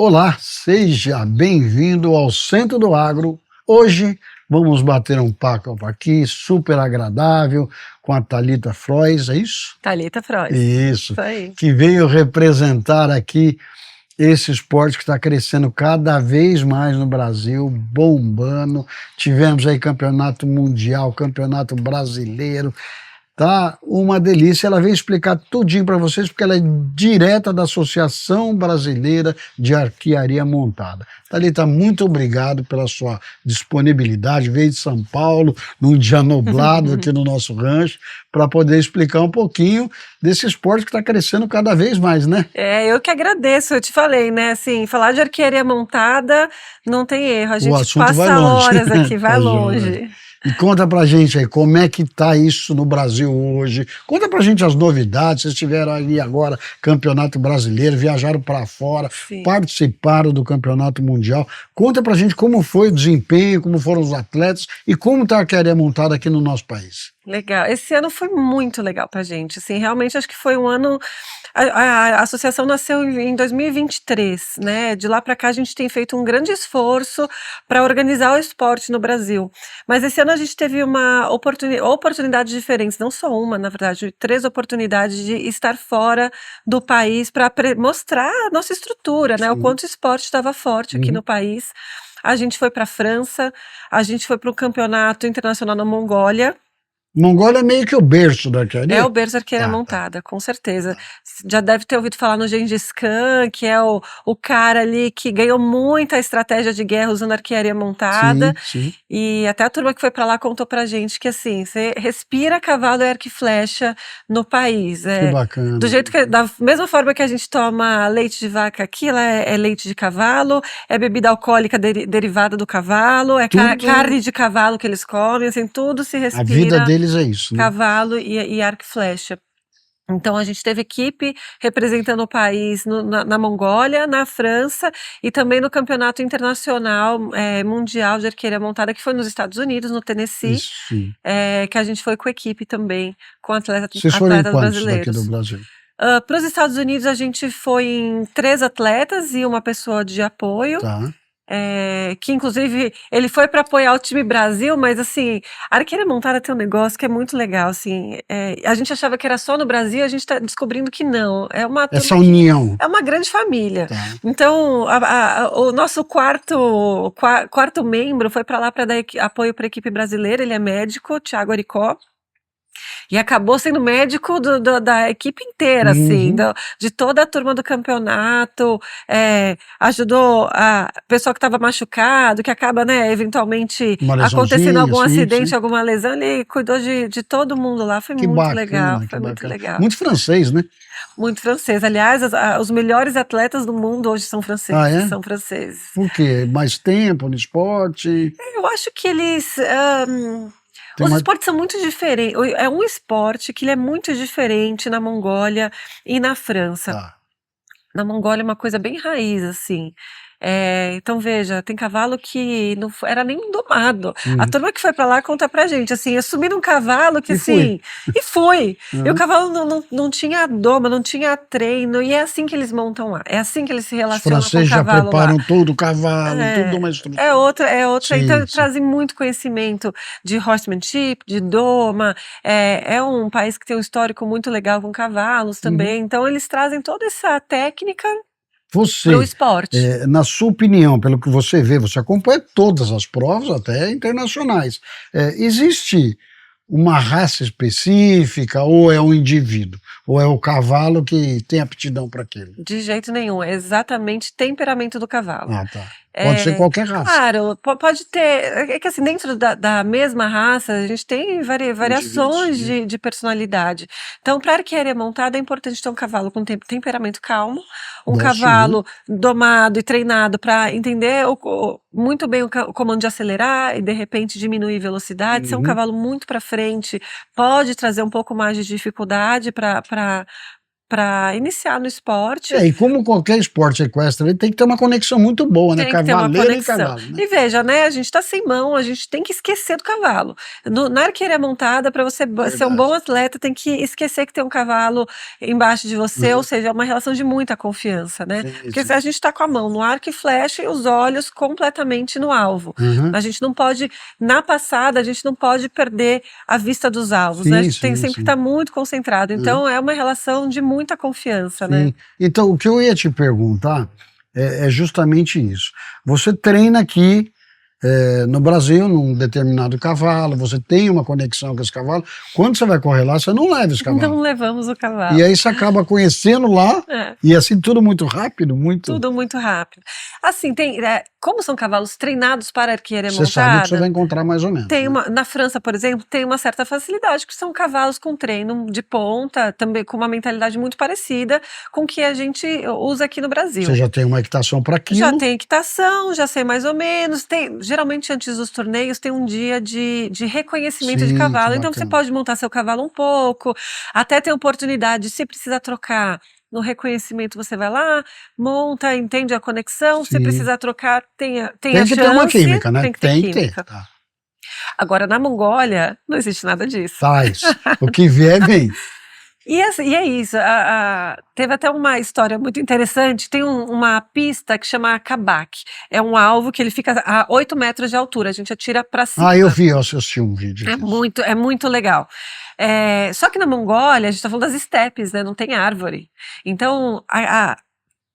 Olá, seja bem-vindo ao Centro do Agro. Hoje vamos bater um papo aqui super agradável com a Thalita Frois, é isso? Thalita Frois. Isso, Isso aí. que veio representar aqui esse esporte que está crescendo cada vez mais no Brasil, bombando. Tivemos aí campeonato mundial, campeonato brasileiro. Tá uma delícia, ela veio explicar tudinho para vocês, porque ela é direta da Associação Brasileira de Arquearia Montada. Thalita, muito obrigado pela sua disponibilidade, veio de São Paulo, num dia nublado aqui no nosso rancho, para poder explicar um pouquinho desse esporte que está crescendo cada vez mais, né? Eu que agradeço, eu te falei, né, assim, falar de arquearia montada não tem erro, a O gente assunto vai passa longe. horas aqui, vai Tá longe. joia. E conta pra gente aí, como é que tá isso no Brasil hoje? Conta pra gente as novidades, vocês tiveram ali agora Campeonato Brasileiro, viajaram para fora, Sim. participaram do Campeonato Mundial. Conta pra gente como foi o desempenho, como foram os atletas e como tá a arquearia montada aqui no nosso país. Legal, esse ano foi muito legal pra gente, assim, realmente acho que foi um ano, a associação nasceu em 2023, né, de lá pra cá a gente tem feito um grande esforço para organizar o esporte no Brasil, mas esse ano a gente teve uma oportunidades diferentes, não só uma, na verdade, 3 oportunidades de estar fora do país para mostrar a nossa estrutura, né, o Sim. quanto o esporte estava forte aqui no país. A gente foi pra França, a gente foi para o campeonato internacional na Mongólia. Mongólia é meio que o berço da É arquearia? o berço da arquearia Tá. montada, com certeza. Já deve ter ouvido falar no Gengis Khan, que é o cara ali que ganhou muita estratégia de guerra usando arquearia montada. Sim. E até a turma que foi pra lá contou pra gente que assim, você respira cavalo e arco e flecha no país. Que bacana. Do jeito que, da mesma forma que a gente toma leite de vaca aqui, lá é leite de cavalo, é bebida alcoólica derivada do cavalo, é Tudo- carne de cavalo que eles comem, assim, tudo se A respira. vida deles é isso, né? Cavalo e arco e flecha. Então a gente teve equipe representando o país na Mongólia, na França e também no campeonato internacional mundial de arquearia montada, que foi nos Estados Unidos, no Tennessee, Isso, sim. que a gente foi com equipe também, com Vocês foram em atletas quantos daqui do brasileiros. Brasil? Para os Estados Unidos a gente foi em 3 atletas e uma pessoa de apoio. Tá. Que inclusive ele foi para apoiar o time Brasil, mas assim, a arquearia montada tem um negócio que é muito legal, assim, a gente achava que era só no Brasil, a gente tá descobrindo que não, é uma turma Essa que união. é uma grande família. Tá. Então, o nosso quarto membro foi para lá para dar apoio para a equipe brasileira, ele é médico, Thiago Aricó. E acabou sendo médico da equipe inteira, assim, de toda a turma do campeonato, ajudou a pessoa que estava machucado, que acaba, né, eventualmente Uma lesãozinha, acontecendo algum sim, acidente, sim. alguma lesão, ele cuidou de todo mundo lá, foi Que muito bacana, legal, que foi muito bacana. legal. Muito francês, né? Muito francês. Aliás, os melhores atletas do mundo hoje são franceses. Ah, é? São franceses. Por quê? Mais tempo no esporte? Eu acho que eles. Tem Os mais... esportes são muito diferentes. É um esporte que ele é muito diferente na Mongólia e na França. Tá. Na Mongólia é uma coisa bem raiz, assim. Então, veja, tem cavalo que não era nem domado. A turma que foi pra lá conta pra gente, assim, eu subi num cavalo que, E assim, e fui. E o Uhum. cavalo não tinha doma, não tinha treino, e é assim que eles montam lá. É assim que eles se Os relacionam com o franceses já cavalo lá. preparam todo o cavalo, tudo uma estrutura. É outra. Sim, Então, sim. trazem muito conhecimento de horsemanship, de doma. É um país que tem um histórico muito legal com cavalos também. Então, eles trazem toda essa técnica para o Você, esporte. na sua opinião, pelo que você vê, você acompanha todas as provas, até internacionais. Existe uma raça específica ou é um indivíduo? Ou é o cavalo que tem aptidão para aquilo? De jeito nenhum, é exatamente temperamento do cavalo. Ah, tá. Pode ser qualquer raça. Claro, pode ter. É que assim, dentro da mesma raça, a gente tem variações Indivíduos, de personalidade. Então, para arquearia montada, é importante ter um cavalo com temperamento calmo, um Gosto, cavalo domado e treinado para entender muito bem o comando de acelerar e de repente diminuir velocidade. Ser um cavalo muito para frente pode trazer um pouco mais de dificuldade para para iniciar no esporte. E como qualquer esporte equestre, ele tem que ter uma conexão muito boa, né? Tem que ter uma Cavaleiro e conexão. cavalo, né? E veja, né? A gente está sem mão, a gente tem que esquecer do cavalo. Na arqueira montada, para você ser um bom atleta, tem que esquecer que tem um cavalo embaixo de você, ou seja, é uma relação de muita confiança, né? Porque se a gente está com a mão no arco e flecha e os olhos completamente no alvo. A gente não pode, na passada, a gente não pode perder a vista dos alvos, né? A gente tem sempre que estar muito concentrado. Então, é uma relação de muita confiança, né? Então, o que eu ia te perguntar é justamente isso. Você treina aqui no Brasil, num determinado cavalo, você tem uma conexão com esse cavalo. Quando você vai correr lá, você não leva esse cavalo. Não levamos o cavalo. E aí você acaba conhecendo lá, e assim, tudo muito rápido, Tudo muito rápido. Assim, como são cavalos treinados para arqueira montada... Você sabe que você vai encontrar mais ou menos. Na França, por exemplo, tem uma certa facilidade, que são cavalos com treino de ponta, também com uma mentalidade muito parecida com o que a gente usa aqui no Brasil. Você já tem uma equitação para aquilo? Já tem equitação, já sei mais ou menos. Geralmente, antes dos torneios, tem um dia de reconhecimento de cavalo. Então, você pode montar seu cavalo um pouco, até ter oportunidade, se precisa trocar. No reconhecimento você vai lá, monta, entende a conexão, se precisar trocar, tem a chance. Ter uma química, né? Tem que ter química. Tá. Agora, na Mongólia, não existe nada disso. Faz. O que vier, vem. E é isso, teve até uma história muito interessante, tem uma pista que chama Kabak, é um alvo que ele fica a 8 metros de altura, a gente atira para cima. Eu assisti um vídeo. É muito legal. Só que na Mongólia, a gente tá falando das estepes, né, não tem árvore. Então,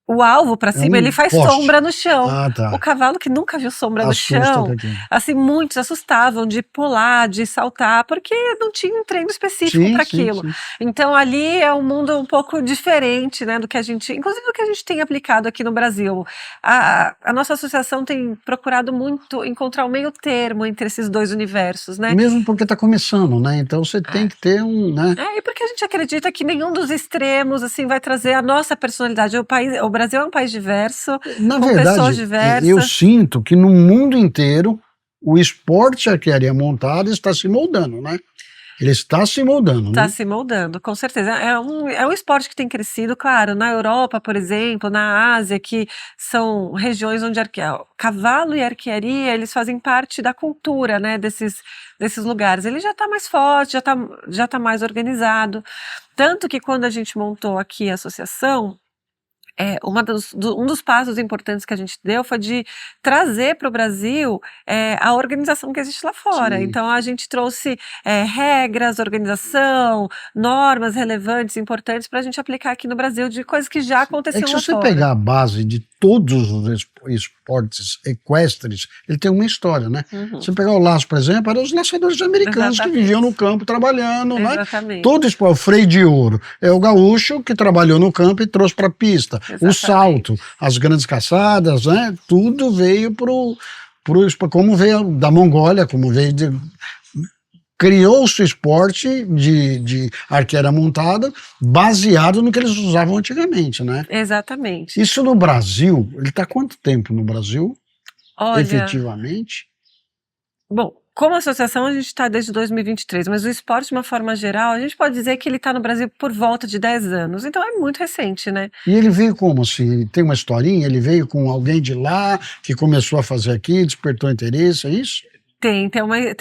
o alvo para cima, ele faz sombra no chão. O cavalo que nunca viu sombra no chão, assim, muitos assustavam de pular, de saltar, porque não tinha um treino específico para aquilo. Então, ali é um mundo um pouco diferente, né, do que a gente, inclusive do que a gente tem aplicado aqui no Brasil. A nossa associação tem procurado muito encontrar o meio termo entre esses dois universos, né? Mesmo porque está começando, né? Então você tem que ter né? E porque a gente acredita que nenhum dos extremos, assim, vai trazer a nossa personalidade. O Brasil é um país diverso, na com verdade, pessoas diversas. Eu sinto que no mundo inteiro o esporte arquearia montada está se moldando, né? Ele está se moldando, Está né? se moldando, com certeza. É um esporte que tem crescido, claro, na Europa, por exemplo, na Ásia, que são regiões onde cavalo e arquearia, eles fazem parte da cultura, né, desses lugares. Ele já está mais forte, já tá mais organizado. Tanto que quando a gente montou aqui a associação, um dos passos importantes que a gente deu foi de trazer para o Brasil a organização que existe lá fora. Então, a gente trouxe regras, organização, normas relevantes, importantes para a gente aplicar aqui no Brasil de coisas que já aconteciam lá fora. Se você pegar a base de todos os esportes equestres, ele tem uma história, né? Se você pegar o laço, por exemplo, eram os laçadores americanos que viviam no campo trabalhando, né? Todo esporte, o freio de ouro, é o gaúcho que trabalhou no campo e trouxe para a pista. O salto, as grandes caçadas, né? Tudo veio como veio da Mongólia, como veio criou-se o esporte de arqueira montada baseado no que eles usavam antigamente, né? Exatamente. Isso no Brasil, ele está há quanto tempo no Brasil, Olha, efetivamente? Bom, como associação a gente está desde 2023, mas o esporte de uma forma geral, a gente pode dizer que ele está no Brasil por volta de 10 anos, então é muito recente, né? E ele veio como assim? Tem uma historinha? Ele veio com alguém de lá que começou a fazer aqui, despertou interesse, é isso? Tem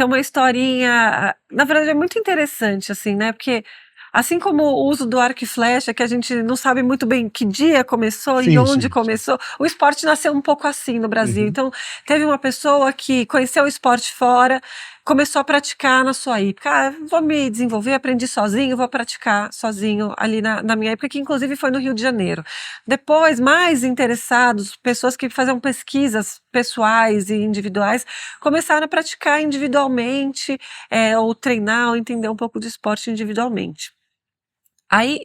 uma historinha, na verdade é muito interessante, assim, né, porque assim como o uso do arco e flecha, que a gente não sabe muito bem que dia começou e onde começou, o esporte nasceu um pouco assim no Brasil. Então, teve uma pessoa que conheceu o esporte fora, começou a praticar na sua época. Vou me desenvolver, aprendi sozinho, vou praticar sozinho ali na minha época, que inclusive foi no Rio de Janeiro. Depois, mais interessados, pessoas que faziam pesquisas pessoais e individuais, começaram a praticar individualmente, ou treinar, ou entender um pouco de esporte individualmente. Aí,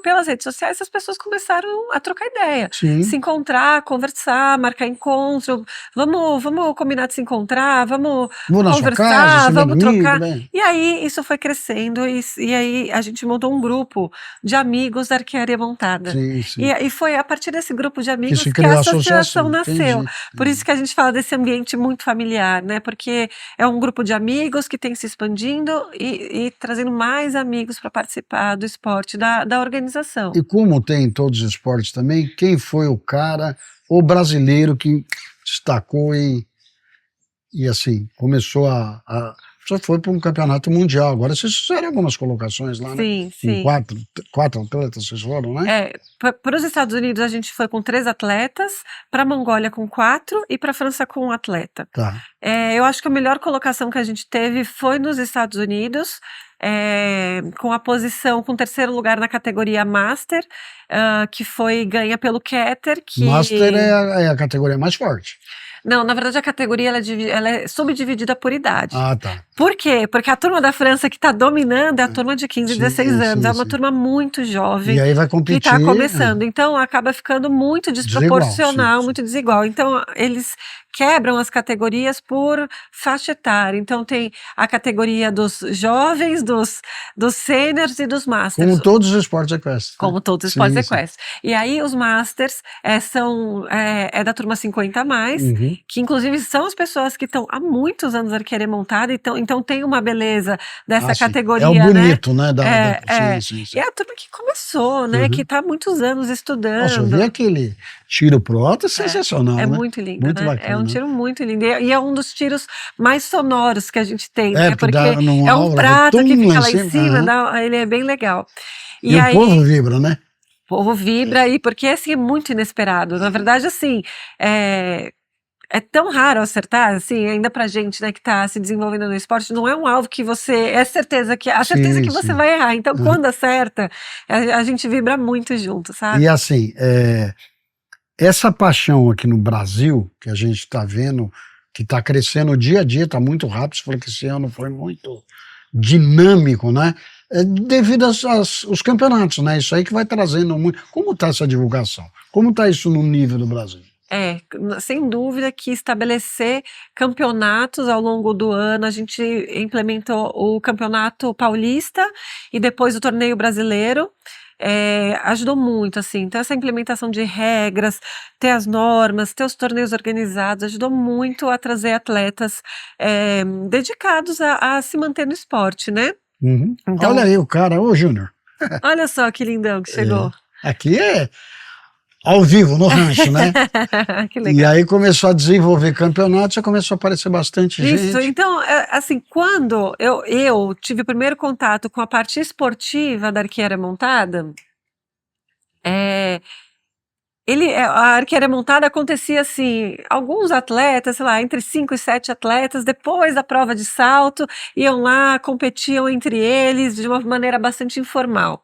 pelas redes sociais, as pessoas começaram a trocar ideia, se encontrar, conversar, marcar encontro, vamos combinar de se encontrar, vamos conversar, vamos trocar. E aí, isso foi crescendo, e aí a gente montou um grupo de amigos da arquearia montada. E foi a partir desse grupo de amigos que a associação nasceu. Por isso que a gente fala desse ambiente muito familiar, né? Porque é um grupo de amigos que tem se expandindo e trazendo mais amigos para participar do esporte, da organização organização. E como tem em todos os esportes também, quem foi o cara, o brasileiro que destacou e assim, começou já foi para um campeonato mundial. Agora vocês fizeram algumas colocações lá, né? Sim, Com sim. quatro atletas vocês foram, né? Para os Estados Unidos a gente foi com 3 atletas, para a Mongólia com 4 e para a França com 1 atleta. Tá. Eu acho que a melhor colocação que a gente teve foi nos Estados Unidos, com a posição, com o 3º lugar na categoria Master, que foi ganha pelo Keter, que... Master é a categoria mais forte. Não, na verdade a categoria ela é subdividida por idade. Ah, tá. Por quê? Porque a turma da França que está dominando é a turma de 15, 16 anos. É uma turma muito jovem. E aí vai que competir. está começando. Então acaba ficando muito desproporcional, sim. muito desigual. Então eles quebram as categorias por faixa etária. Então tem a categoria dos jovens, dos sêniors e dos masters. Como todos os esportes equestres. Como todos os esportes equestres. E aí os masters são da turma 50 a mais, que inclusive são as pessoas que estão há muitos anos arqueira montada, então tem uma beleza dessa categoria. É o bonito, né? Sim. E é a turma que começou, né? Que está há muitos anos estudando. Nossa, eu vi aquele tiro pro alto, é sensacional, né? Muito lindo, muito né? bacana. É um tiro muito lindo. E é um dos tiros mais sonoros que a gente tem, né? Porque é um prato que fica lá em cima, ele é bem legal. E aí, o povo vibra, né? O povo vibra aí, porque assim, é muito inesperado. Na verdade, assim, é tão raro acertar, assim, ainda pra gente, né, que tá se desenvolvendo no esporte, não é um alvo que você, a certeza que você vai errar. Então, quando acerta, a gente vibra muito junto, sabe? E assim, essa paixão aqui no Brasil, que a gente tá vendo, que tá crescendo dia a dia, tá muito rápido, você falou que esse ano foi muito dinâmico, né? Devido aos campeonatos, né? Isso aí que vai trazendo muito. Como tá essa divulgação? Como tá isso no nível do Brasil? Sem dúvida que estabelecer campeonatos ao longo do ano, a gente implementou o campeonato paulista e depois o torneio brasileiro, ajudou muito, assim, então essa implementação de regras, ter as normas, ter os torneios organizados, ajudou muito a trazer atletas dedicados a se manter no esporte, né? Então, olha aí o cara, ô Júnior. Olha só que lindão que chegou. Aqui é ao vivo, no rancho, né? Que legal. E aí começou a desenvolver campeonatos, já começou a aparecer bastante gente. Isso, então, assim, quando eu tive o primeiro contato com a parte esportiva da arqueira montada, a arqueira montada acontecia assim, alguns atletas, sei lá, entre 5 e 7 atletas, depois da prova de salto, iam lá, competiam entre eles de uma maneira bastante informal.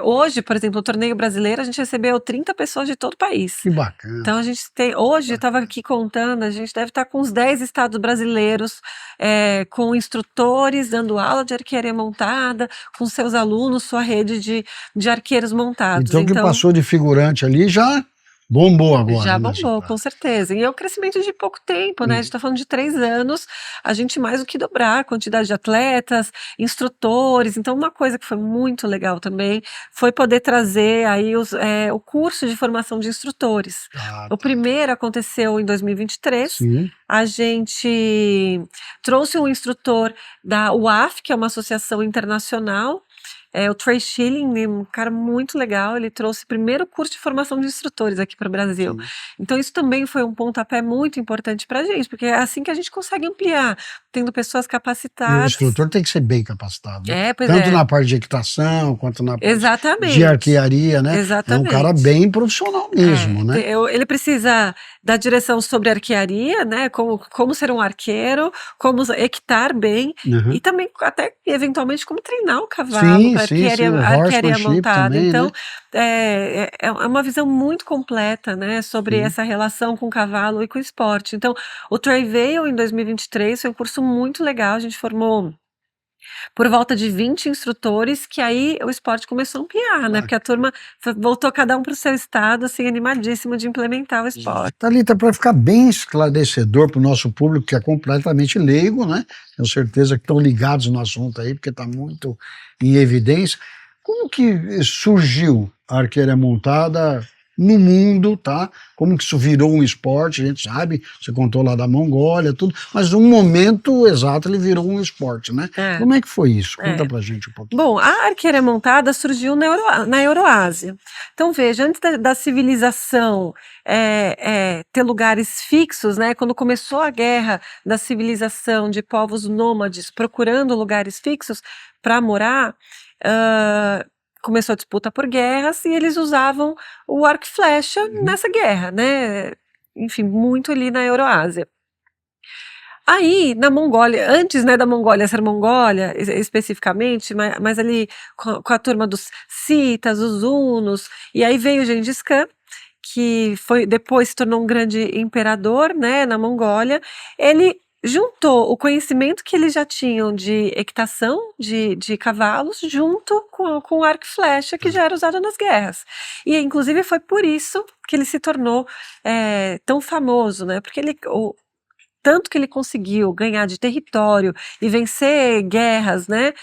Hoje, por exemplo, o torneio brasileiro, a gente recebeu 30 pessoas de todo o país. Que bacana. Então a gente tem, hoje eu estava aqui contando, a gente deve estar com uns 10 estados brasileiros, com instrutores dando aula de arquearia montada, com seus alunos, sua rede de arqueiros montados. Então que passou de figurante ali já bombou agora. Já bombou, com certeza. E é um crescimento de pouco tempo, né? A gente está falando de 3 anos, a gente mais do que dobrar a quantidade de atletas, instrutores. Então, uma coisa que foi muito legal também foi poder trazer aí o curso de formação de instrutores. O primeiro aconteceu em 2023. Sim. A gente trouxe um instrutor da UAF, que é uma associação internacional, o Trey Schilling, um cara muito legal, ele trouxe o primeiro curso de formação de instrutores aqui para o Brasil. Sim. Então isso também foi um pontapé muito importante para a gente, porque é assim que a gente consegue ampliar, tendo pessoas capacitadas. E o instrutor tem que ser bem capacitado, né? Tanto na parte de equitação, quanto na parte de arquearia, né? Exatamente. É um cara bem profissional mesmo, né? Ele precisa da direção sobre arquearia, né? Como ser um arqueiro, como equitar bem, e também até eventualmente como treinar o cavalo. Arquearia montada. Também, então, né? é uma visão muito completa, né, sobre essa relação com o cavalo e com o esporte. Então, o Trey veio em 2023, foi um curso muito legal, a gente formou por volta de 20 instrutores, que aí o esporte começou a ampliar, né? Porque a turma voltou cada um para o seu estado, assim, animadíssimo de implementar o esporte. Thalita, para ficar bem esclarecedor para o nosso público, que é completamente leigo, né? Tenho certeza que estão ligados no assunto aí, porque está muito em evidência. Como que surgiu a arqueira montada no mundo, tá? Como que isso virou um esporte, a gente sabe, você contou lá da Mongólia, tudo, mas no momento exato ele virou um esporte, né? É, Como é que foi isso? Conta é. pra gente um pouquinho. Bom, a arqueira montada surgiu na Euroásia. Então, veja, antes da civilização ter lugares fixos, né, quando começou a guerra da civilização de povos nômades procurando lugares fixos para morar, começou a disputa por guerras e eles usavam o arco e flecha nessa guerra, né? Enfim, muito ali na Euroásia. Aí, na Mongólia, antes, né, da Mongólia ser Mongólia, especificamente, mas ali com a turma dos citas, os hunos, e aí veio Gengis Khan, que depois se tornou um grande imperador, né, na Mongólia. Ele juntou o conhecimento que eles já tinham de equitação de cavalos junto com o arco e flecha que já era usado nas guerras. E inclusive foi por isso que ele se tornou tão famoso, né? Porque tanto que ele conseguiu ganhar de território e vencer guerras, né?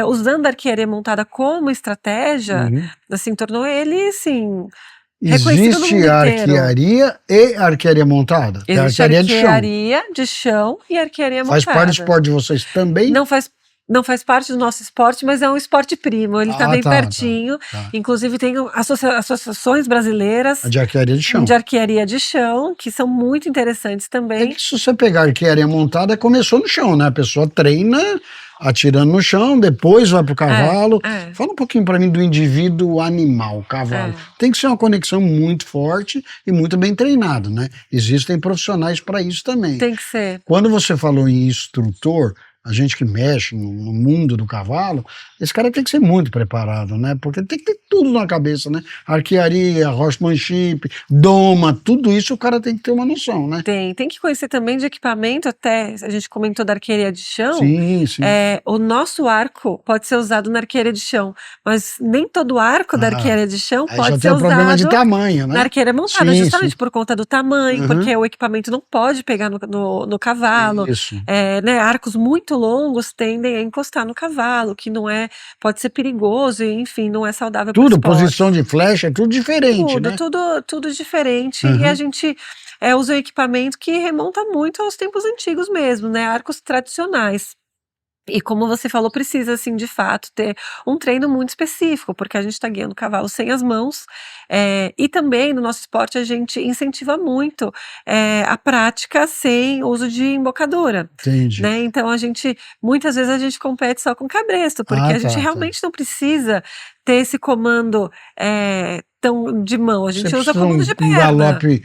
Usando a arquearia montada como estratégia, assim, tornou ele, assim, reconhecido no mundo Existe a inteiro. arquearia e arquearia montada? Tem Existe arquearia de chão. arquearia de chão e arquearia Faz montada. parte do esporte de vocês também? Não faz parte do nosso esporte, mas é um esporte primo. Ele está bem pertinho. Tá. Inclusive tem associações brasileiras De arquearia de chão. de arquearia de chão, que são muito interessantes É também. que se você pegar a arquearia montada, começou no chão, né? A pessoa treina atirando no chão, depois vai pro cavalo. Fala um pouquinho para mim do indivíduo animal, o cavalo. Tem que ser uma conexão muito forte e muito bem treinado, né? Existem profissionais para isso também. Tem que ser. Quando você falou em instrutor, a gente que mexe no mundo do cavalo, esse cara tem que ser muito preparado, né? Porque tem que ter tudo na cabeça, né? Arquearia, horsemanship, doma, tudo isso o cara tem que ter uma noção, né? Tem que conhecer também de equipamento, até a gente comentou da arquearia de chão. Sim, sim. O nosso arco pode ser usado na arquearia de chão, mas nem todo arco da arquearia de chão Aí pode já ser tem o problema de usado tamanho, né? na arqueira montada, Sim, justamente sim. por conta do tamanho, porque o equipamento não pode pegar no cavalo. Isso. Né, arcos muito longos tendem a encostar no cavalo, que não pode ser perigoso e, enfim, não é saudável para o Tudo, esporte. posição de flecha, é tudo diferente, né? Tudo diferente. E a gente usa um equipamento que remonta muito aos tempos antigos mesmo, né? Arcos tradicionais. E como você falou, precisa, assim, de fato, ter um treino muito específico, porque a gente está guiando o cavalo sem as mãos. E também, no nosso esporte, a gente incentiva muito a prática sem uso de embocadura. Entendi. Né? Então, muitas vezes a gente compete só com cabresto, porque a gente realmente não precisa ter esse comando tão de mão, a gente usa comando de perna. Um galope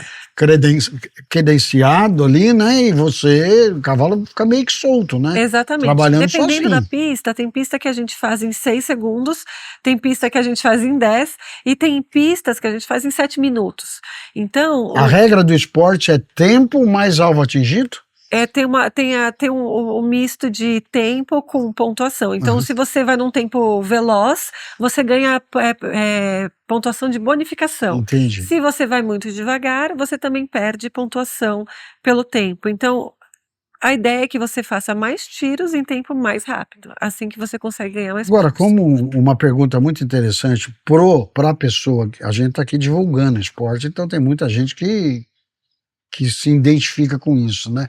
credenciado ali, né? E o cavalo fica meio que solto, né? Exatamente. Trabalhando Dependendo sozinho. da pista, tem pista que a gente faz em 6 segundos, tem pista que a gente faz em 10 e tem pistas que a gente faz em 7 minutos. Então, a regra do esporte é tempo mais alvo atingido? Tem um misto de tempo com pontuação. Então, se você vai num tempo veloz, você ganha pontuação de bonificação. Entendi. Se você vai muito devagar, você também perde pontuação pelo tempo. Então, a ideia é que você faça mais tiros em tempo mais rápido, assim que você consegue ganhar mais Agora, pontos. como uma pergunta muito interessante para a pessoa, a gente está aqui divulgando esporte, então tem muita gente que se identifica com isso, né?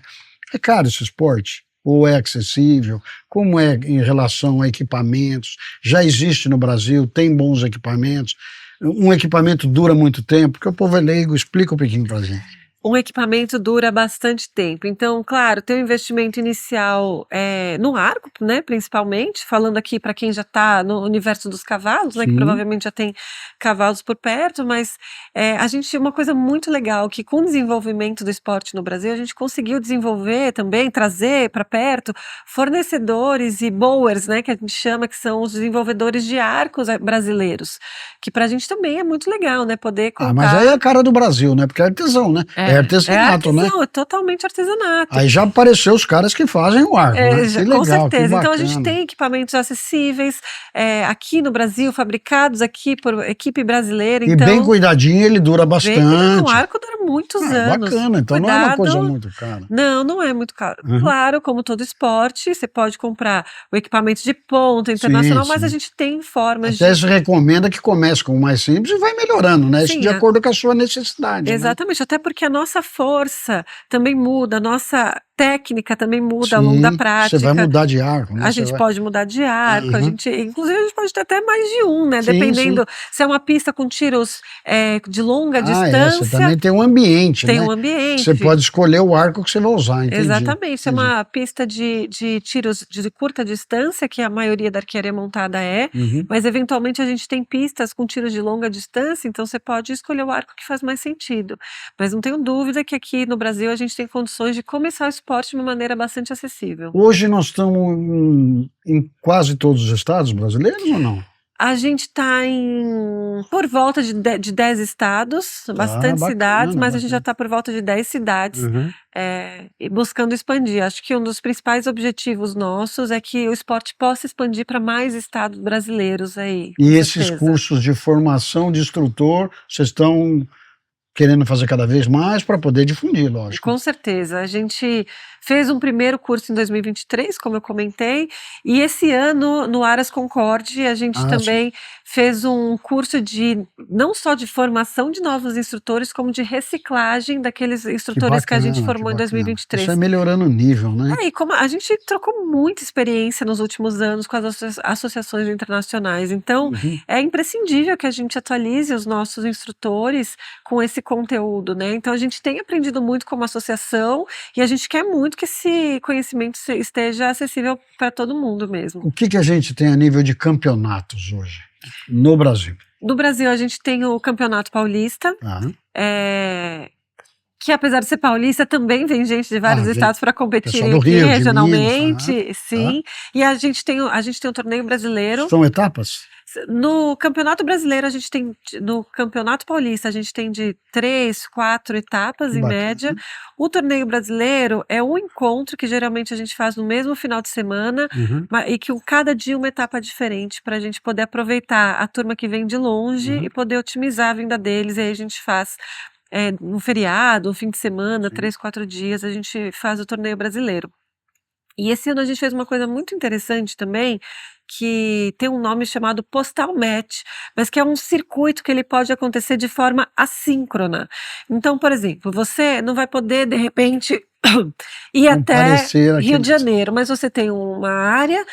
É caro esse esporte? Ou é acessível? Como é em relação a equipamentos? Já existe no Brasil? Tem bons equipamentos? Um equipamento dura muito tempo? Porque o povo é leigo, explica um pouquinho pra gente. Um equipamento dura bastante tempo. Então, claro, tem um investimento inicial no arco, né, principalmente, falando aqui para quem já está no universo dos cavalos, né, que provavelmente já tem cavalos por perto, mas uma coisa muito legal, que com o desenvolvimento do esporte no Brasil, a gente conseguiu desenvolver também, trazer para perto, fornecedores e bowers, né, que a gente chama, que são os desenvolvedores de arcos brasileiros, que pra gente também é muito legal, né, poder contar... mas aí é a cara do Brasil, né, porque é artesão, né? É artesanato, né? É totalmente artesanato. Aí já apareceu os caras que fazem o arco, né? Que legal, Com certeza. que Então a gente bacana. tem equipamentos acessíveis aqui no Brasil, fabricados aqui por equipe brasileira. E Então, bem cuidadinho, ele dura o bastante. arco dura muitos anos. Bacana, então não é uma coisa Cuidado. muito cara. Não é muito caro. Uhum. Claro, como todo esporte, você pode comprar o equipamento de ponta Sim, internacional, mas a sim. gente tem formas Até de. se recomenda que comece com o mais simples e vai melhorando, né? Isso Sim, de acordo com a sua necessidade, né? exatamente, até porque a nossa força também muda, a nossa técnica também muda ao longo da Sim, você vai prática. mudar de arco, né? A Você gente vai... pode mudar de arco, Aham. inclusive a gente pode ter até mais de um, né? Sim, sim. Dependendo se é uma pista com tiros de longa Você distância, também tem um ambiente, tem né? um Você ambiente. pode escolher o arco que você vai usar, entendi. Exatamente, se é Entendi. uma pista de tiros de curta distância, que a maioria da arquearia montada Uhum. mas eventualmente a gente tem pistas com tiros de longa distância, então você pode escolher o arco que faz mais sentido. Mas não tenho dúvida que aqui no Brasil a gente tem condições de começar o esporte de uma maneira bastante acessível. Hoje nós estamos em quase todos os estados brasileiros ou não? A gente está por volta de 10 estados, bastante cidades, bacana, mas a gente já bacana. está por volta de 10 cidades, Uhum. e buscando expandir. Acho que um dos principais objetivos nossos é que o esporte possa expandir para mais estados brasileiros aí, com E esses certeza. cursos de formação de instrutor, vocês estão querendo fazer cada vez mais para poder difundir, lógico. Com certeza. A gente fez um primeiro curso em 2023, como eu comentei, e esse ano, no Aras Concorde, a gente também fez um curso não só de formação de novos instrutores, como de reciclagem daqueles instrutores que a gente formou em 2023. Isso é melhorando o nível, né? E como a gente trocou muita experiência nos últimos anos com as associações internacionais, então é imprescindível que a gente atualize os nossos instrutores com esse conteúdo, né? Então a gente tem aprendido muito como associação e a gente quer muito que esse conhecimento esteja acessível para todo mundo mesmo. O que a gente tem a nível de campeonatos hoje no Brasil? No Brasil a gente tem o Campeonato Paulista, que apesar de ser paulista, também vem gente de vários estados para competir do aqui Rio, de regionalmente, Minas, sim. E a gente tem o torneio brasileiro. São etapas? No Campeonato Brasileiro, no Campeonato Paulista, a gente tem de 3, 4 etapas em média. O torneio brasileiro é um encontro que geralmente a gente faz no mesmo final de semana, e que cada dia uma etapa diferente, para a gente poder aproveitar a turma que vem de longe e poder otimizar a vinda deles. E aí a gente faz um feriado, um fim de semana, 3, 4 dias, a gente faz o torneio brasileiro. E esse ano a gente fez uma coisa muito interessante também, que tem um nome chamado Postal Match, mas que é um circuito que ele pode acontecer de forma assíncrona. Então, por exemplo, você não vai poder, de repente, ir até Rio de Janeiro, mas você tem uma área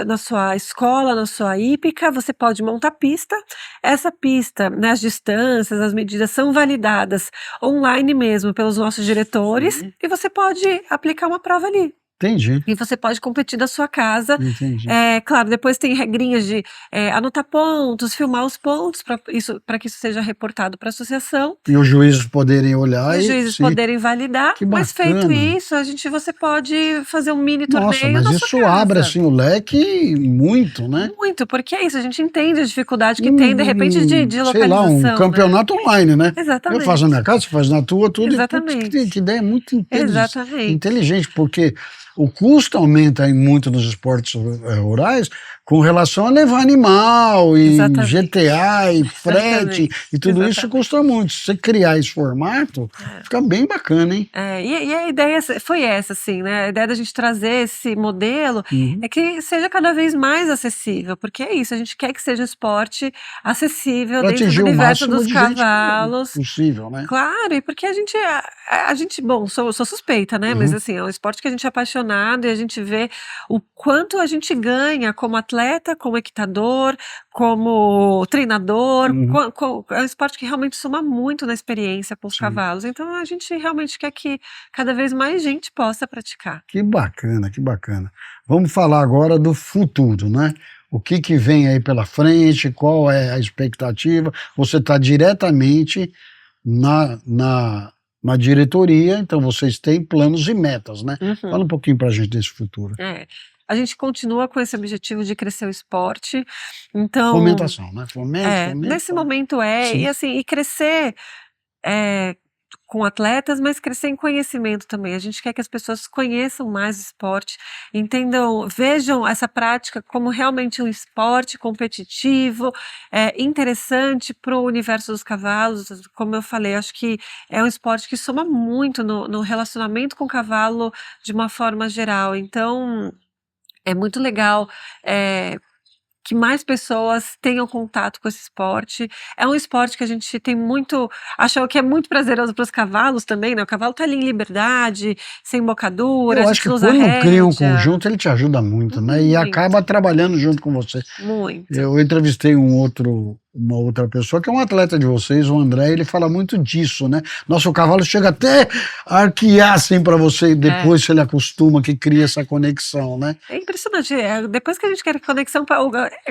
na sua escola, na sua hípica, você pode montar pista. Essa pista, né, as distâncias, as medidas são validadas online mesmo pelos nossos diretores, e você pode aplicar uma prova ali. Entendi. E você pode competir da sua casa. Entendi. Claro, depois tem regrinhas de anotar pontos, filmar os pontos, para que isso seja reportado para a associação. E os juízes poderem olhar. E os juízes poderem validar. Que mas bacana. Feito isso, você pode fazer um mini torneio Nossa, mas na sua isso casa. abre assim o leque muito, né? Muito, porque é isso, a gente entende a dificuldade que tem, de repente, de localização. Sei lá, um campeonato online, né? Exatamente. Eu faço na minha casa, você faz na tua, tudo. Exatamente. E, que ideia muito Exatamente. inteligente, porque o custo aumenta em muito dos esportes rurais com relação a levar animal e GTA e frete e tudo isso custa muito. Se você criar esse formato, fica bem bacana, hein? E a ideia foi essa, assim, né? A ideia da gente trazer esse modelo é que seja cada vez mais acessível, porque é isso, a gente quer que seja esporte acessível pra dentro do universo dos de cavalos. Gente possível, né? Claro, e porque a gente, bom, sou suspeita, né? Mas assim, é um esporte que a gente é apaixonado e a gente vê o quanto a gente ganha como atleta, como equitador, como treinador. É um esporte que realmente soma muito na experiência com os cavalos. Então a gente realmente quer que cada vez mais gente possa praticar. Que bacana, que bacana. Vamos falar agora do futuro, né? O que vem aí pela frente, qual é a expectativa? Você está diretamente na diretoria, então vocês têm planos e metas, né? Fala um pouquinho para a gente desse futuro. A gente continua com esse objetivo de crescer o esporte, então... Fomentação, né? Fomento. Nesse momento e assim, e crescer com atletas, mas crescer em conhecimento também. A gente quer que as pessoas conheçam mais o esporte, entendam, vejam essa prática como realmente um esporte competitivo, interessante para o universo dos cavalos. Como eu falei, acho que é um esporte que soma muito no relacionamento com o cavalo de uma forma geral. Então, é muito legal, que mais pessoas tenham contato com esse esporte. É um esporte que a gente tem muito, acho que é muito prazeroso para os cavalos também, né? O cavalo tá ali em liberdade, sem bocadura, a Eu acho gente que não usa quando cria um rédea. conjunto, ele te ajuda muito, né? E Muito, acaba trabalhando junto com você. muito. Eu entrevistei uma outra pessoa que é um atleta de vocês, o André, ele fala muito disso, né? Nossa, o cavalo chega até a arquear assim para você e É. depois se ele acostuma, que cria essa conexão, né? É impressionante, depois que a gente quer conexão,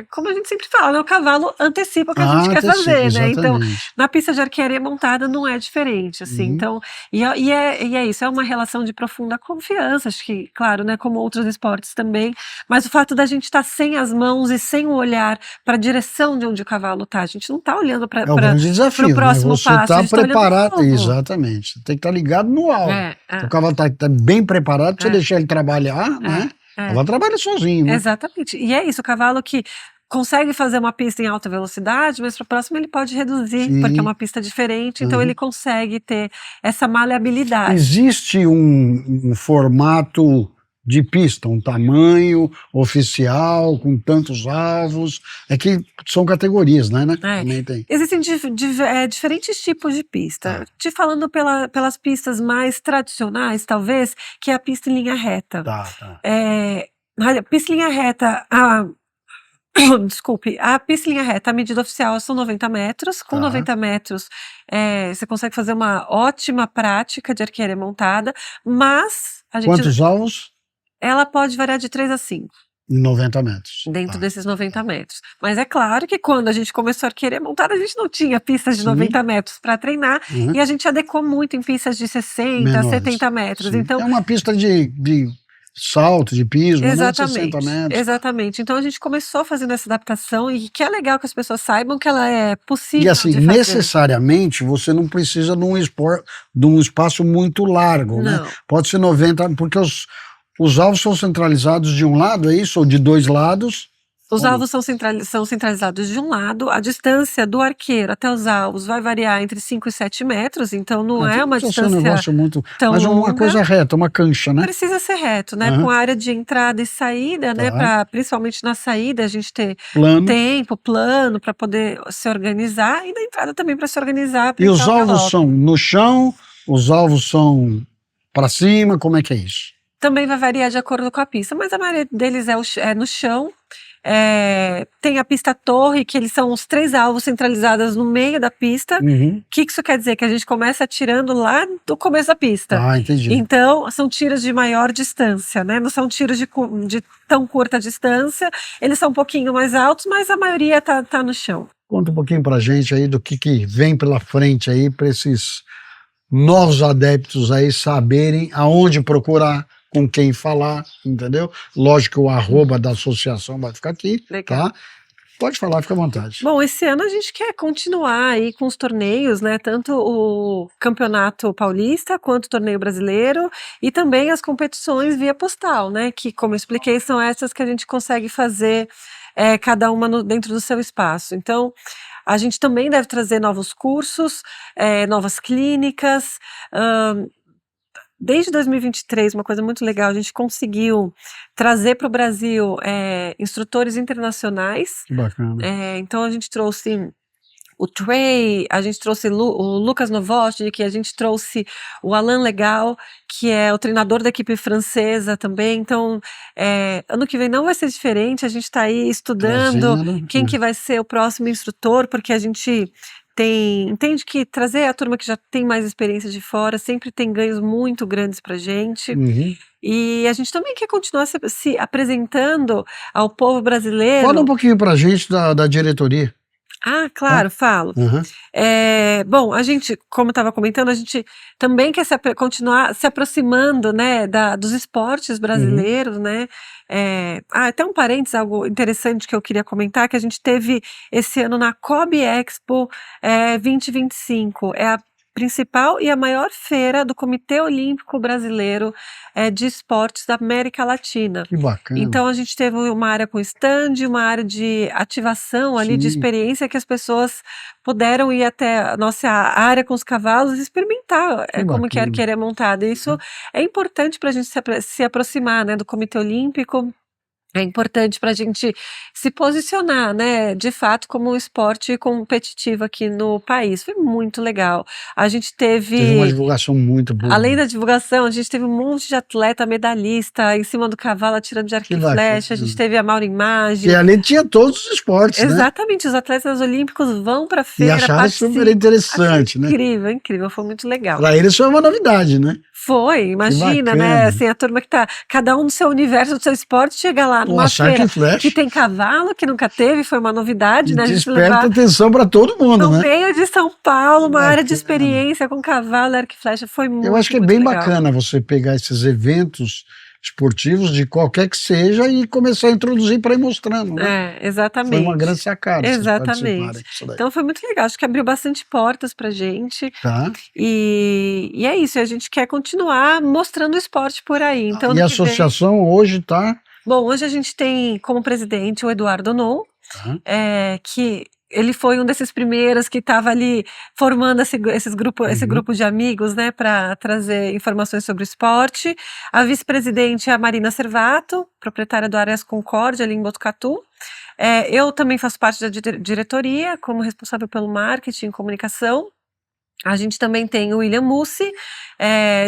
como a gente sempre fala, né, o cavalo antecipa o que a gente Ah, quer fazer, né? Então, exatamente. na pista de arquearia montada não é diferente, assim. Uhum. Então, e é isso, é uma relação de profunda confiança, acho que, claro, né, como outros esportes também, mas o fato da gente estar sem as mãos e sem o olhar para a direção de onde o cavalo tá, a gente não tá olhando para É o grande o desafio, né? próximo Você passo, a está gente tá olhando pro preparado, alvo. exatamente. Você tem que estar ligado no alvo. É, O cavalo tá bem preparado para você é, deixar ele trabalhar, né? é, O é. cavalo trabalha sozinho, né? Exatamente. E é isso, o cavalo que consegue fazer uma pista em alta velocidade, mas para a próxima ele pode reduzir, porque é Sim. uma pista diferente, então ele Uhum. consegue ter essa maleabilidade. Existe um formato de pista, um tamanho oficial, com tantos alvos. É que são categorias, né? É. Também tem. Existem diferentes tipos de pista. Tá, Te falando pelas pistas mais tradicionais, talvez, que é a pista em linha reta. tá. É, a pista em linha reta, desculpe, a pista em linha reta, a medida oficial são 90 metros. Com Tá. 90 metros, você consegue fazer uma ótima prática de arquearia montada, mas Quantos alvos? ela pode variar de 3 a 5 Em 90 metros. dentro Tá. desses 90 metros. Mas é claro que quando a gente começou a arquearia montada, a gente não tinha pistas de Sim. 90 metros para treinar, Uhum. e a gente adequou muito em pistas de 60, Menores. 70 metros. Sim. Então, É uma pista de salto, de piso, né? De 60 exatamente, metros. exatamente. Então a gente começou fazendo essa adaptação e que é legal que as pessoas saibam que ela é E possível assim, de fazer. necessariamente você não precisa de um espaço muito largo, né? Não. Pode ser 90, porque os alvos são centralizados de um lado, é isso? Ou de dois lados? Os Ou não? alvos são centralizados de um lado, a distância do arqueiro até os alvos vai variar entre 5 e 7 metros, então não é Então uma precisa ser um distância negócio muito. tão Mas uma longa. coisa reta, uma cancha, né? Precisa ser reto, né? Aham. Com a área de entrada e saída, né? Tá. Principalmente na saída, a gente ter Plano. tempo, plano para poder se organizar, e na entrada também para se organizar, para E os entrar o alvos galope. são no chão, os alvos são para cima, como é que é isso? Também vai variar de acordo com a pista, mas a maioria deles é no chão. Tem a pista torre, que eles são os 3 alvos centralizados no meio da pista. Uhum. O que isso quer dizer? Que a gente começa atirando lá do começo da pista. Ah, entendi. Então, são tiros de maior distância, né? Não são tiros de tão curta distância. Eles são um pouquinho mais altos, mas a maioria tá no chão. Conta um pouquinho pra gente aí do que vem pela frente aí para esses novos adeptos aí saberem aonde procurar, com quem falar, entendeu? Lógico que o arroba da associação vai ficar aqui, Legal. tá? Pode falar, fica à vontade. Bom, esse ano a gente quer continuar aí com os torneios, né? Tanto o Campeonato Paulista quanto o Torneio Brasileiro e também as competições via postal, né? Que, como eu expliquei, são essas que a gente consegue fazer cada uma dentro do seu espaço. Então, a gente também deve trazer novos cursos, novas clínicas. Desde 2023, uma coisa muito legal, a gente conseguiu trazer para o Brasil instrutores internacionais. Que bacana. Então a gente trouxe o Trey, a gente trouxe o Lucas Novotny, a gente trouxe o Alain Legal, que é o treinador da equipe francesa também. Então, ano que vem não vai ser diferente, a gente está aí estudando Trazendo, quem que vai ser o próximo instrutor, porque a gente entende que trazer a turma que já tem mais experiência de fora sempre tem ganhos muito grandes pra gente. Uhum. E a gente também quer continuar se apresentando ao povo Fala um brasileiro. pouquinho pra gente da diretoria. Ah, claro, falo. Uhum. Bom, a gente, como eu estava comentando, a gente também quer continuar se aproximando, né, dos esportes brasileiros, né? Até um parênteses, algo interessante que eu queria comentar, que a gente teve esse ano na Kobe Expo 2025. É a principal e a maior feira do Comitê Olímpico Brasileiro de Esportes da América Latina. Que bacana. Então a gente teve uma área com stand, uma área de ativação ali, de Sim. experiência, que as pessoas puderam ir até a nossa área com os cavalos e experimentar Que como que bacana. é montada. Isso é importante para a gente se aproximar, né, do Comitê Olímpico. É importante para a gente se posicionar, né, de fato, como um esporte competitivo aqui no país. Foi muito legal. A gente Teve uma teve, divulgação muito boa. além da divulgação, a gente teve um monte de atleta medalhista em cima do cavalo atirando de arco Que e flecha. A gente bacana. teve a Mauro E Imagem. ali tinha todos os esportes, né? Exatamente, os atletas olímpicos vão para a E feira, acharam super participam. Achei interessante, né? incrível, incrível, foi muito legal. Para eles foi uma novidade, né? Foi, imagina, né? bacana. Assim, a turma que tá, cada um no seu universo, do seu esporte, chega lá numa Nossa, arco feira e flecha. que tem cavalo, que nunca teve, foi uma novidade, E né? A gente desperta levar atenção para todo mundo, no né? meio de São Paulo, uma área de Bacana. experiência com cavalo, arco e flecha, foi Eu acho que é muito bem legal. bacana você pegar esses eventos esportivos, de qualquer que seja, e começar a introduzir para ir mostrando, né? Foi Exatamente. uma grande sacada vocês Exatamente. participarem disso daí. Então foi muito legal, acho que abriu bastante portas pra gente. Tá? E é isso, a gente quer continuar mostrando o esporte por aí. Então, E ano a que vem. associação hoje está... Bom, hoje a gente tem como presidente o Eduardo Non, Tá? que ele foi um desses primeiros que estava ali formando esse grupo de amigos, né, para trazer informações sobre o esporte. A vice-presidente é a Marina Servato, proprietária do Areias Concórdia, ali em Botucatu. Eu também faço parte da diretoria, como responsável pelo marketing e comunicação. A gente também tem o William Mussi,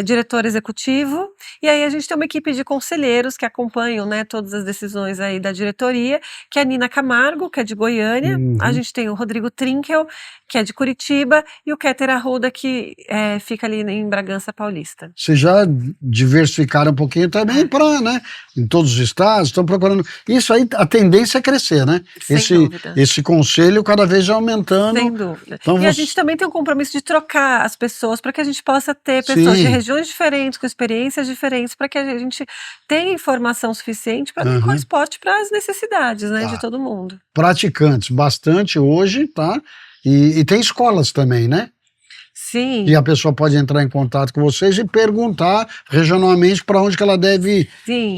diretor executivo, e aí a gente tem uma equipe de conselheiros que acompanham, né, todas as decisões aí da diretoria, que é a Nina Camargo, que é de Goiânia, a gente tem o Rodrigo Trinkel, que é de Curitiba, e o Keter Arruda, que fica ali em Bragança Paulista. Vocês já diversificaram um pouquinho também para, né? Em todos os estados, estão procurando. Isso aí, a tendência é crescer, né? Sem dúvida. Esse conselho cada vez aumentando. Sem dúvida. Então, e a gente também tem um compromisso de trocar as pessoas para que a gente possa ter pessoas de regiões diferentes, com experiências diferentes, para que a gente tenha informação suficiente para adequar o esporte para as necessidades, né, de todo mundo. Praticantes, bastante hoje, tá? E tem escolas também, né? Sim. E a pessoa pode entrar em contato com vocês e perguntar regionalmente para onde que ela deve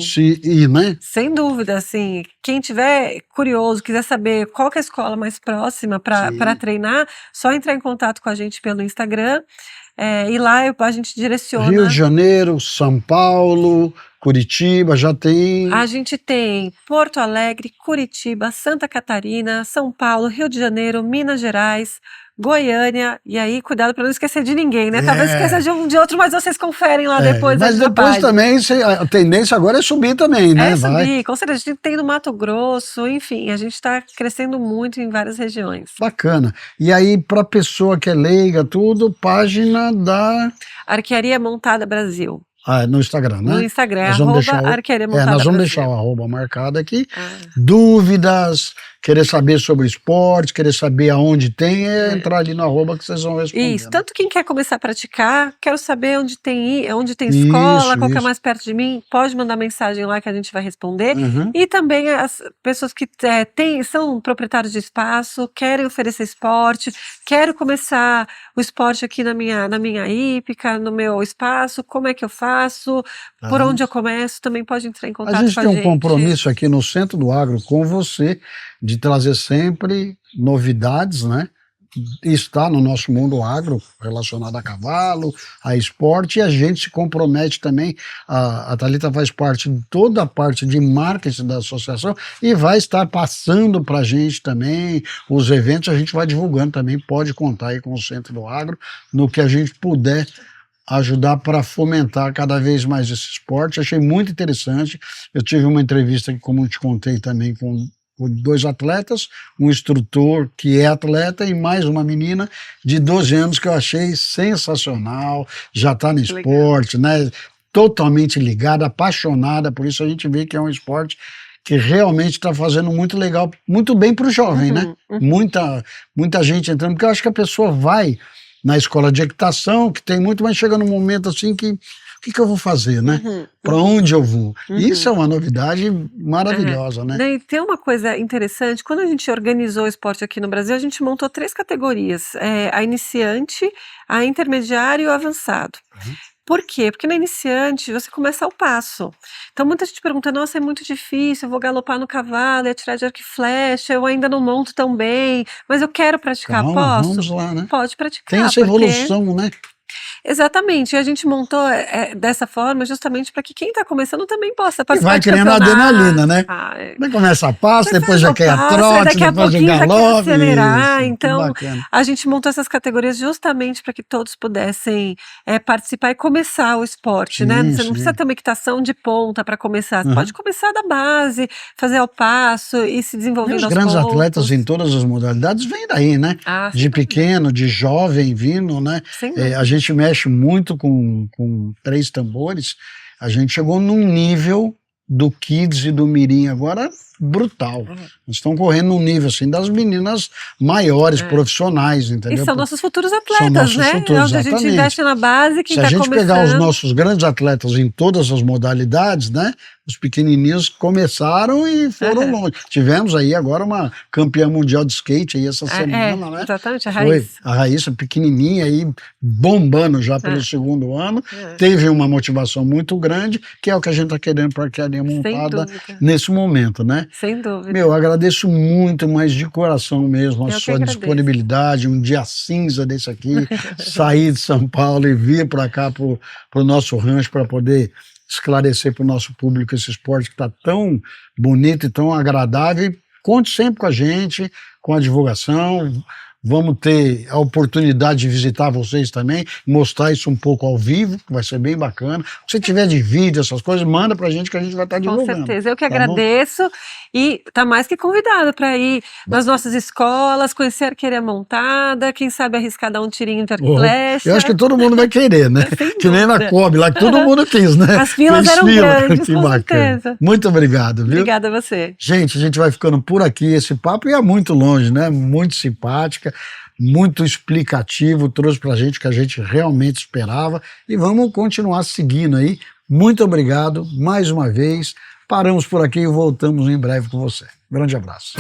se ir, né? Sem dúvida, assim, quem tiver curioso, quiser saber qual que é a escola mais próxima para treinar, só entrar em contato com a gente pelo Instagram, e lá a gente direciona. Rio de Janeiro, São Paulo, Curitiba, já tem... A gente tem Porto Alegre, Curitiba, Santa Catarina, São Paulo, Rio de Janeiro, Minas Gerais, Goiânia, e aí cuidado para não esquecer de ninguém, né? Talvez esqueça de um de outro, mas vocês conferem lá depois. Mas depois também, a tendência agora é subir também, né? Subir, com certeza. A gente tem no Mato Grosso, enfim, a gente está crescendo muito em várias regiões. Bacana. E aí, para pessoa que é leiga, tudo, página da... Arquearia Montada Brasil. No Instagram, né? No Instagram, Arquearia Montada nós vamos Brasil. deixar o arroba marcado aqui. Dúvidas, querer saber sobre esporte, querer saber aonde tem, entrar ali no arroba que vocês vão responder. Isso, tanto quem quer começar a praticar, quero saber onde tem escola, qual que é mais perto de mim, pode mandar mensagem lá que a gente vai responder. E também as pessoas que são proprietários de espaço, querem oferecer esporte, quero começar o esporte aqui na minha hípica, no meu espaço, como é que eu faço, por onde eu começo, também pode entrar em contato com a gente. A gente tem um compromisso aqui no Centro do Agro com você, de trazer sempre novidades, né? Está no nosso mundo agro, relacionado a cavalo, a esporte, e a gente se compromete também, a Thalita faz parte de toda a parte de marketing da associação e vai estar passando para a gente também os eventos, a gente vai divulgando também, pode contar aí com o Centro do Agro, no que a gente puder ajudar para fomentar cada vez mais esse esporte. Achei muito interessante, eu tive uma entrevista, como eu te contei também, com 2 atletas, um instrutor que é atleta e mais uma menina de 12 anos que eu achei sensacional, já está no esporte, né? Totalmente ligada, apaixonada, por isso a gente vê que é um esporte que realmente está fazendo muito legal, muito bem para o jovem, né? Muita gente entrando, porque eu acho que a pessoa vai na escola de equitação, que tem muito, mas chega num momento assim que o que eu vou fazer, né? Para onde eu vou? Isso é uma novidade maravilhosa, né? E tem uma coisa interessante, quando a gente organizou o esporte aqui no Brasil, a gente montou 3 categorias, a iniciante, a intermediário e o avançado. Por quê? Porque na iniciante você começa ao passo. Então muita gente pergunta, nossa, é muito difícil, eu vou galopar no cavalo, atirar de arco e flecha, eu ainda não monto tão bem, mas eu quero praticar, posso? Vamos lá, né? Pode praticar. Tem essa evolução, né? Exatamente, e a gente montou dessa forma justamente para que quem está começando também possa E participar vai de criando campeonato. adrenalina, né? Começa a passo, depois já quer a trote, daqui a depois o pouquinho já quer galope. acelerar. Isso, Então, bacana. a gente montou essas categorias justamente para que todos pudessem participar e começar o esporte, né? Você não precisa ter uma equitação de ponta para começar, você pode começar da base, fazer ao passo e se desenvolvendo aos poucos. Os grandes atletas em todas as modalidades vêm daí, né? De pequeno, de jovem vindo, né? A gente mexe muito com 3 tambores. A gente chegou num nível do Kids e do Mirim agora brutal. Eles estão correndo num nível assim das meninas maiores, profissionais, entendeu? E são nossos futuros atletas, né? Onde a gente investe na base, quem está começando. Se a gente pegar os nossos grandes atletas em todas as modalidades, né? Os pequenininhos começaram e foram longe. Tivemos aí agora uma campeã mundial de skate aí essa semana, né? Exatamente, a Raíssa. A Raíssa pequenininha aí, bombando já pelo 2º ano. Teve uma motivação muito grande, que é o que a gente está querendo para a Arquearia Montada nesse momento, né? Sem dúvida. Meu, agradeço muito, mas de coração mesmo, a sua disponibilidade, um dia cinza desse aqui, sair de São Paulo e vir para cá, para o nosso rancho, para poder esclarecer para o nosso público esse esporte que está tão bonito e tão agradável. Conte sempre com a gente, com a divulgação. Vamos ter a oportunidade de visitar vocês também, mostrar isso um pouco ao vivo, que vai ser bem bacana. Se tiver de vídeo, essas coisas, manda pra gente que a gente vai estar divulgando. Com certeza, eu que agradeço e tá mais que convidado para ir nas nossas escolas, conhecer a Arquearia Montada, quem sabe arriscar dar um tirinho de arco e flecha. Eu acho que todo mundo vai querer, né? Que nem na Kobe, lá que todo mundo quis, né? As filas eram grandes, com certeza. Muito obrigado, viu? Obrigada a você. Gente, a gente vai ficando por aqui, esse papo ia muito longe, né? Muito simpática, muito explicativo, trouxe pra gente o que a gente realmente esperava e vamos continuar seguindo aí. Muito obrigado mais uma vez. Paramos por aqui e voltamos em breve com você. Grande abraço.